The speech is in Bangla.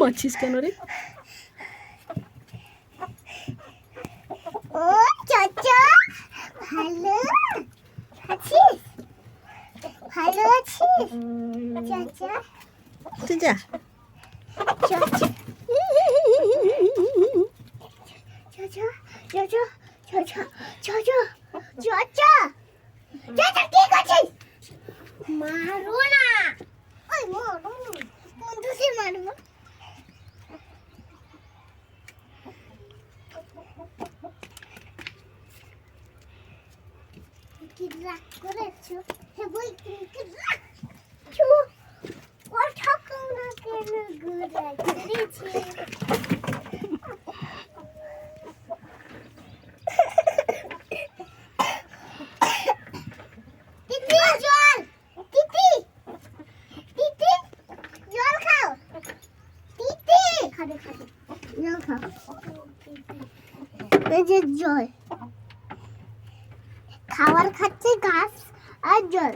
মারছিস কেন রে? ও চাচা ভালো আছিস? ভালো আছিস চাচা? তুই যা। চাচা চাচা চাচা চাচা চাচা চাচা চাচা কি করছিস? মারো না। ওই মারো বন্ধুকে মারবো। কি রাগ করেছো? হে বই কি রাগ চু কথা কও না কেন গুড়া করেছে? তিতি জল তিতি তিতি জল খাও তিতি খাবে খাবে জল খাও এই যে জল খাবার খাচ্ছে ঘাস আর জল।